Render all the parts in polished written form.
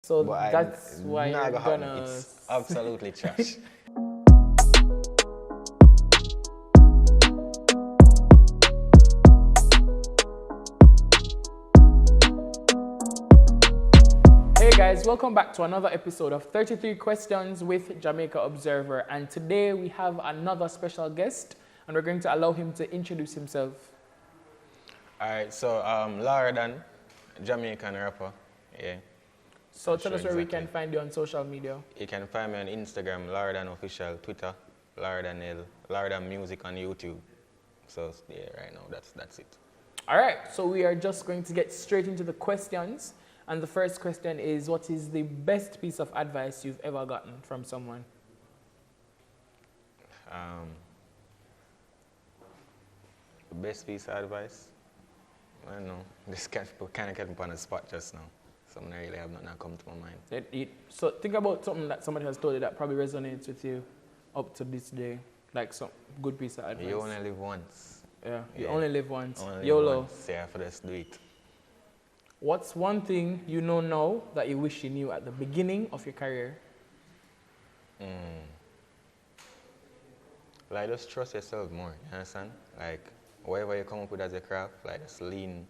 So But that's why you're happen. gonna... It's absolutely trash. Hey guys, welcome back to another episode of 33 Questions with Jamaica Observer. And today we have another special guest and we're going to allow him to introduce himself. Alright, so LaroDon, Jamaican rapper. Yeah. So tell us where we can find you on social media. You can find me on Instagram, LaroDon Official, Twitter, LaroDon L, LaroDon Music on YouTube. So yeah, right now that's it. Alright, so we are just going to get straight into the questions. And the first question is, what is the best piece of advice you've ever gotten from someone? The best piece of advice? I don't know. This kind of kept me on the spot just now. Something I really have not come to my mind. So think about something that somebody has told you that probably resonates with you up to this day. Like some good piece of advice. You only live once. Yeah, you only live once. Only YOLO. live once. Yeah, for this, do it. What's one thing you know now that you wish you knew at the beginning of your career? Like, just trust yourself more, you understand? Like, whatever you come up with as a craft, like, just lean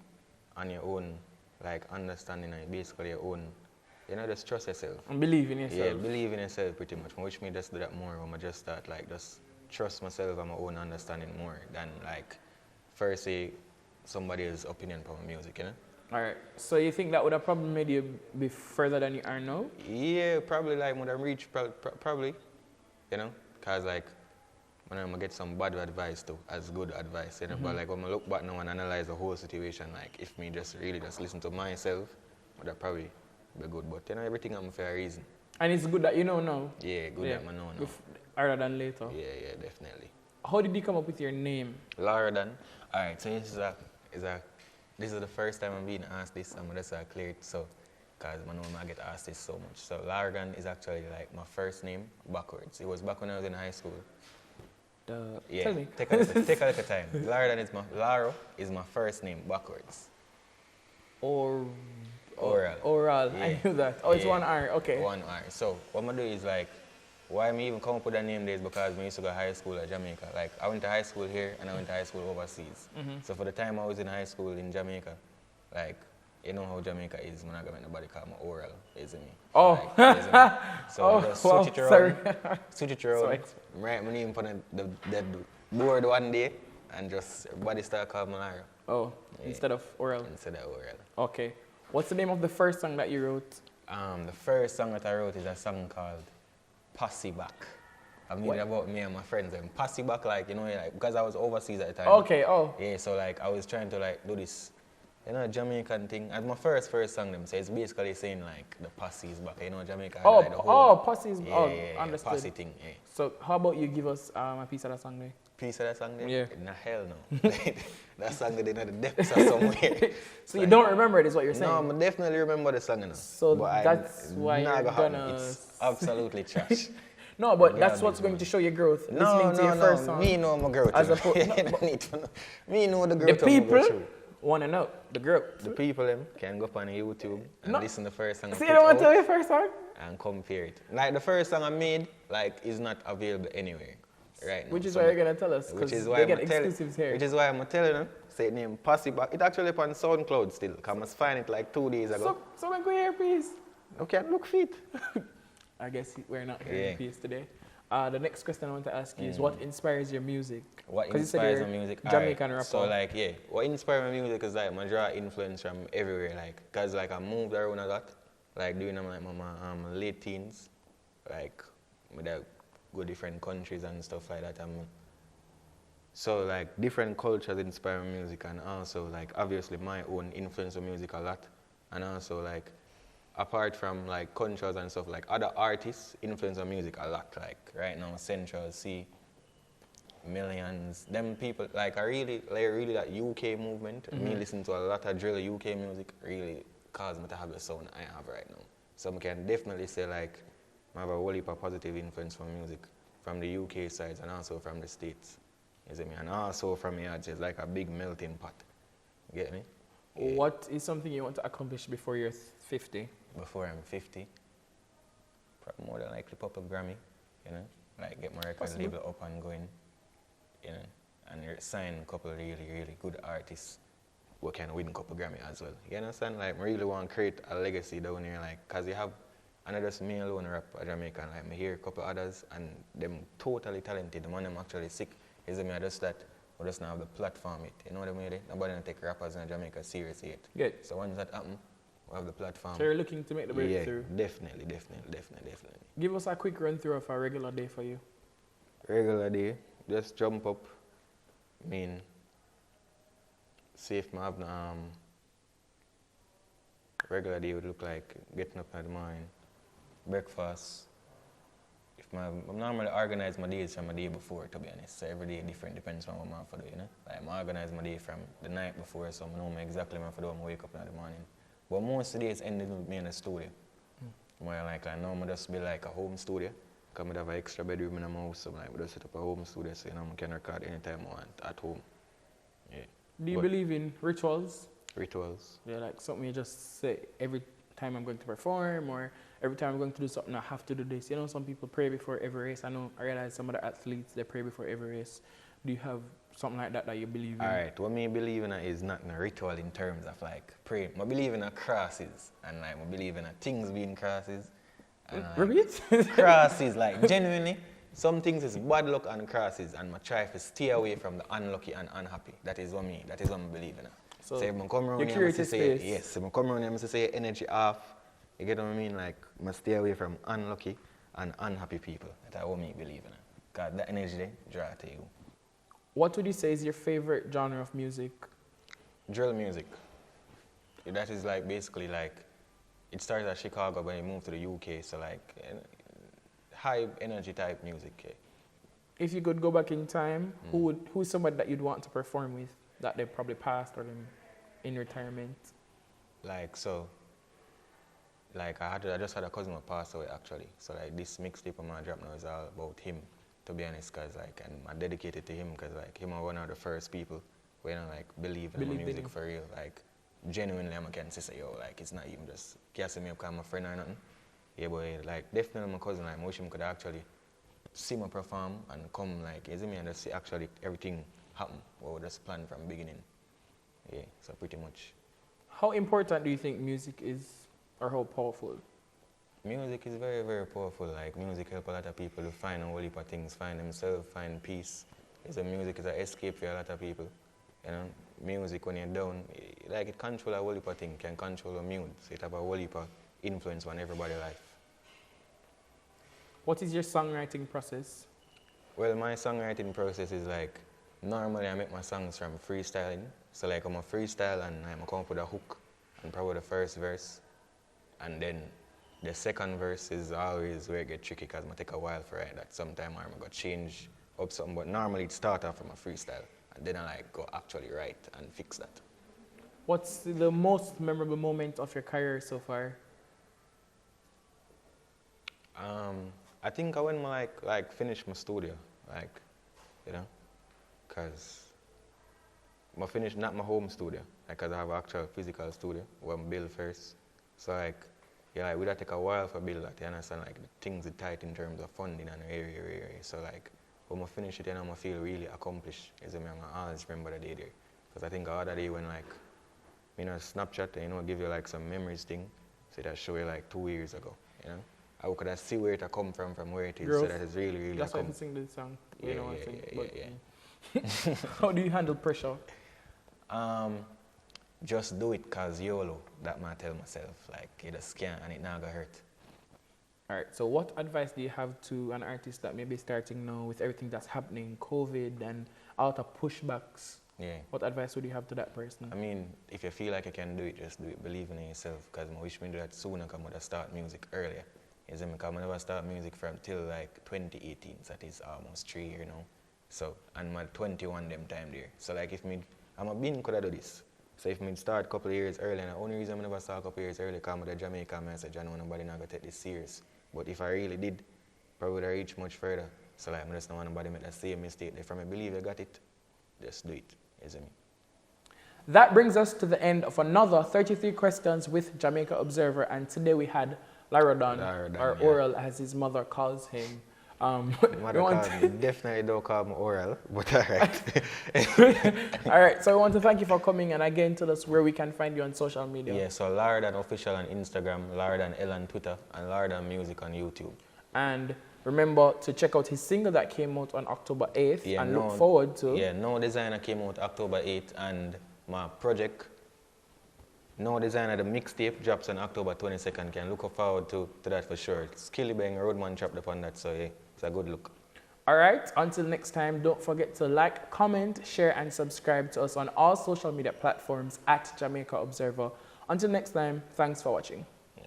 on your own, like, understanding and basically your own, you know, just trust yourself. And believe in yourself. Yeah, believe in yourself pretty much. I wish me just do that more when I just start, like, just trust myself and my own understanding more than, like, first say somebody's opinion for my music, you know? Alright, so you think that would have probably made you be further than you are now? Yeah, probably, like, when I reach, probably, you know? Because, like, when I get some bad advice too, as good advice, you know? But, like, when I look back now and analyze the whole situation, like, if me just really just listen to myself, would that probably be good. But, you know, everything I'm for a reason. And it's good that you know now? Yeah, good that I know now. Rather than later? Yeah, definitely. How did you come up with your name? LaroDon. Alright, so this is the first time I'm being asked this, and I'm just clear it so, because I know I get asked this so much. So LaroDon is actually like my first name backwards. It was back when I was in high school. Yeah, tell me. Take a little time. Laro is my first name backwards. Oral. Yeah. I knew that. Oh, it's one R, okay. One R. So what I'm gonna do is like, why me even come up with that name there is because I used to go to high school at Jamaica. Like, I went to high school here and I went to high school overseas. So for the time I was in high school in Jamaica, like, you know how Jamaica is, I'm not gonna make nobody call me oral, isn't me? Oh. Like, isn't me? So just switch it around. Sorry. Switch it around. Write my name on the board one day and just everybody start calling me Lara. Oh, yeah. Instead of oral? Instead of oral. Okay. What's the name of the first song that you wrote? The first song that I wrote is a song called Posse Back. I made it about me and my friends. And Posse Back, like, you know, like, because I was overseas at the time. Okay, oh. Yeah, so like I was trying to like do this, you know, Jamaican thing. And my first song them, so it's basically saying like the posse is back. You know, Jamaica. Oh, like, the whole, posse is understood. Posse thing, yeah. So how about you give us a piece of that song there? Piece of that song there? Yeah. Nah, hell no. That song they in the depths or somewhere. So you don't remember it is what you're saying? No, I definitely remember the song, you know. So but that's why you're gonna... It's absolutely trash. No, but that's what's going to show your growth. Listening to your first song. Me know my growth. As Me know the growth. The people want to know the growth. The people them can go up on YouTube and listen to the first song. See, you don't want to tell your first song? And compare it. Like the first song I made, like, is not available anywhere right now. Which is why you're gonna tell us, because they get exclusives here. Which is why I'm telling them. Say it name Posse Back. It actually up on SoundCloud still. Cause I must find it like 2 days ago. So when go here, please. Okay, look fit. I guess we're not hearing peace today. The next question I want to ask you is, what inspires your music? What inspires my music? Jamaican rapper. So like, yeah, what inspires my music is like, I draw influence from everywhere. Like, cause like I moved around a lot. Like during my late teens, like with go different countries and stuff like that. So like different cultures inspire my music, and also like obviously my own influence on music a lot, and also like apart from like cultures and stuff, like other artists influence on music a lot. Like right now, Central C, Millions, them people like really that UK movement. Me listen to a lot of drill UK music really caused me to have the sound I have right now. So I can definitely say like I have a whole heap of positive influence from music from the UK sides and also from the States. You see me? And also from here, it's like a big melting pot. You get me? Yeah. What is something you want to accomplish before you're 50? before I'm 50. Probably more than likely pop a Grammy, you know, like get my record label up and going, you know, and sign a couple of really, really good artists who can win a couple Grammy as well. You understand? Like, I really want to create a legacy down here, like, cause you have, and not just me alone rap a Jamaican, like, I hear a couple others, and them totally talented, the man them actually sick. Is me just that we just not have the platform yet. You know what I mean? Nobody don't take rappers in Jamaica serious yet. Good. So once that happen, we have the platform. So you're looking to make the breakthrough? Yeah, definitely. Give us a quick run through of a regular day for you. Regular day, just jump up. I mean, see if I have regular day would look like getting up in the morning, breakfast. I'm normally organize my days from the day before, to be honest. So every day different, depends on what I'm have to do, you know. Like, I organize my day from the night before, so I know exactly what I have to do when I wake up in the morning. But most of the days ended with me in the studio. Where like now I just be like a home studio. Because I have an extra bedroom in my house, so I just set up a home studio, so you know I can record anytime I want at home. Yeah. Do you believe in rituals? Rituals. Yeah, like something you just say every time I'm going to perform, or every time I'm going to do something I have to do this. You know, some people pray before every race. I realize some of the athletes, they pray before every race. Do you have something like that that you believe in? Alright, what me believe in is not a ritual in terms of like praying. I believe in crosses, and like I believe in things being crosses. And, like, Repeat? crosses, like genuinely, some things is bad luck and crosses, and I try to stay away from the unlucky and unhappy. That is what I believe in. So if I come around here, I say, yes, if I come around here, I say energy off. You get what I mean? Like, I must stay away from unlucky and unhappy people. That's what I believe in. Because that energy they draw to you. What would you say is your favorite genre of music? Drill music. That is like basically like, it started at Chicago when it moved to the UK, so like high energy type music. Yeah. If you could go back in time, who's somebody that you'd want to perform with that they probably passed or in retirement? Like so, like I just had a cousin who passed away actually. So like this mixtape I'm gonna drop now is all about him, to be honest, cause like and I dedicated to him because like him was one of the first people when I like believe in music for real. Like genuinely I can say yo, like it's not even just gassing me up because I'm a friend or nothing. Yeah, but like definitely my cousin, like I wish him could actually see me perform and come like you see me and just see actually everything happen what we just planned from the beginning. Yeah, so pretty much. How important do you think music is, or how powerful? Music is very, very powerful. Like music help a lot of people to find a whole heap of things, find themselves, find peace. Music is an escape for a lot of people. You know, music when you're down, like it controls a whole heap of things, can control your mood. So it have a whole heap of influence on everybody's life. What is your songwriting process? Well, my songwriting process is like, normally I make my songs from freestyling. So like I'm a freestyle and I'm come up with a hook and probably the first verse. And then the second verse is always where it gets tricky because it take a while for write that. Sometime I'm going to change up something, but normally it starts off from a freestyle. And then I like go actually write and fix that. What's the most memorable moment of your career so far? I think I went like finish my studio, like, you know, cause I finished not my home studio, like, cause I have an actual physical studio where I build first. So like, yeah, like, we that take a while for build that. You understand? Like the things are tight in terms of funding and area. So like, when I finish it, then I feel really accomplished. Is I always remember the day there, cause I think the other day when like, you know, Snapchat, you know, give you like some memories thing, so that show you like 2 years ago, you know. I could see where it come from where it is. Growth. So that is really, really. That's why I sing this song. Yeah. How do you handle pressure? Just do it cause YOLO. That might tell myself. Like you just can't and it not gonna hurt. Alright, so what advice do you have to an artist that may be starting now with everything that's happening, COVID and out of pushbacks? Yeah. What advice would you have to that person? I mean, if you feel like you can do it, just do it. Believe in yourself. Because I wish me do that sooner because I start music earlier. Because I never start music from till like 2018, so that is almost 3 years now. So, and I'm 21 them time there. So like if I'm a bin could I do this. So if I start a couple of years early, and the only reason I never start a couple of years early because I'm the Jamaica, I said, John, nobody not going to take this serious. But if I really did, probably would have reached much further. So like I just don't want nobody make the same mistake. If I believe you got it, just do it. You see me? That brings us to the end of another 33 questions with Jamaica Observer, and today we had LaroDon, or yeah. Oral as his mother calls him. Definitely don't call me Oral, but alright. Alright, so I want to thank you for coming, and again tell us where we can find you on social media. Yeah, so LaroDon official on Instagram, LaroDon L on Twitter, and LaroDon Music on YouTube. And remember to check out his single that came out on October 8th, and look forward to... Yeah, No Designer came out October 8th, and my project, No Designer, the mixtape, drops on October 22nd. Can look forward to that for sure. Skilly Bang, Roadman dropped upon that, so yeah, it's a good look. Alright, until next time, don't forget to like, comment, share, and subscribe to us on all social media platforms at Jamaica Observer. Until next time, thanks for watching. Yeah.